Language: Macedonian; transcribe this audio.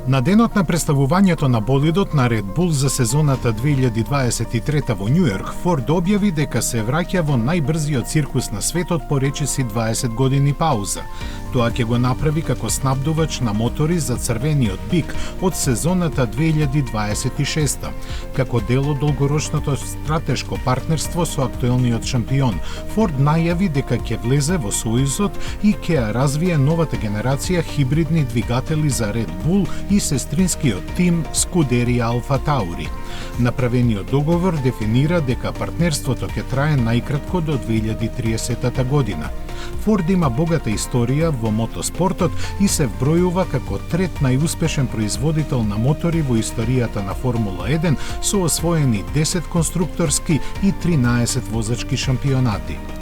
На денот на представувањето на болидот на Red Bull за сезоната 2023 во Њујорк, Форд објави дека се враќа во најбрзиот циркус на светот по речиси 20 години пауза. Тоа ќе го направи како снабдувач на мотори за црвениот бик од сезоната 2026, како дел од долгорочното стратешко партнерство со актуелниот шампион. Форд најави дека ќе влезе во сојузот и ќе ја развие новата генерација хибридни двигатели за Red Bull и сестринскиот тим Скудерија Алфа Таури. Направениот договор дефинира дека партнерството ќе трае најкратко до 2030 година. Форд има богата историја во мотоспортот и се вбројува како трет најуспешен производител на мотори во историјата на Формула 1 со освоени 10 конструкторски и 13 возачки шампионати.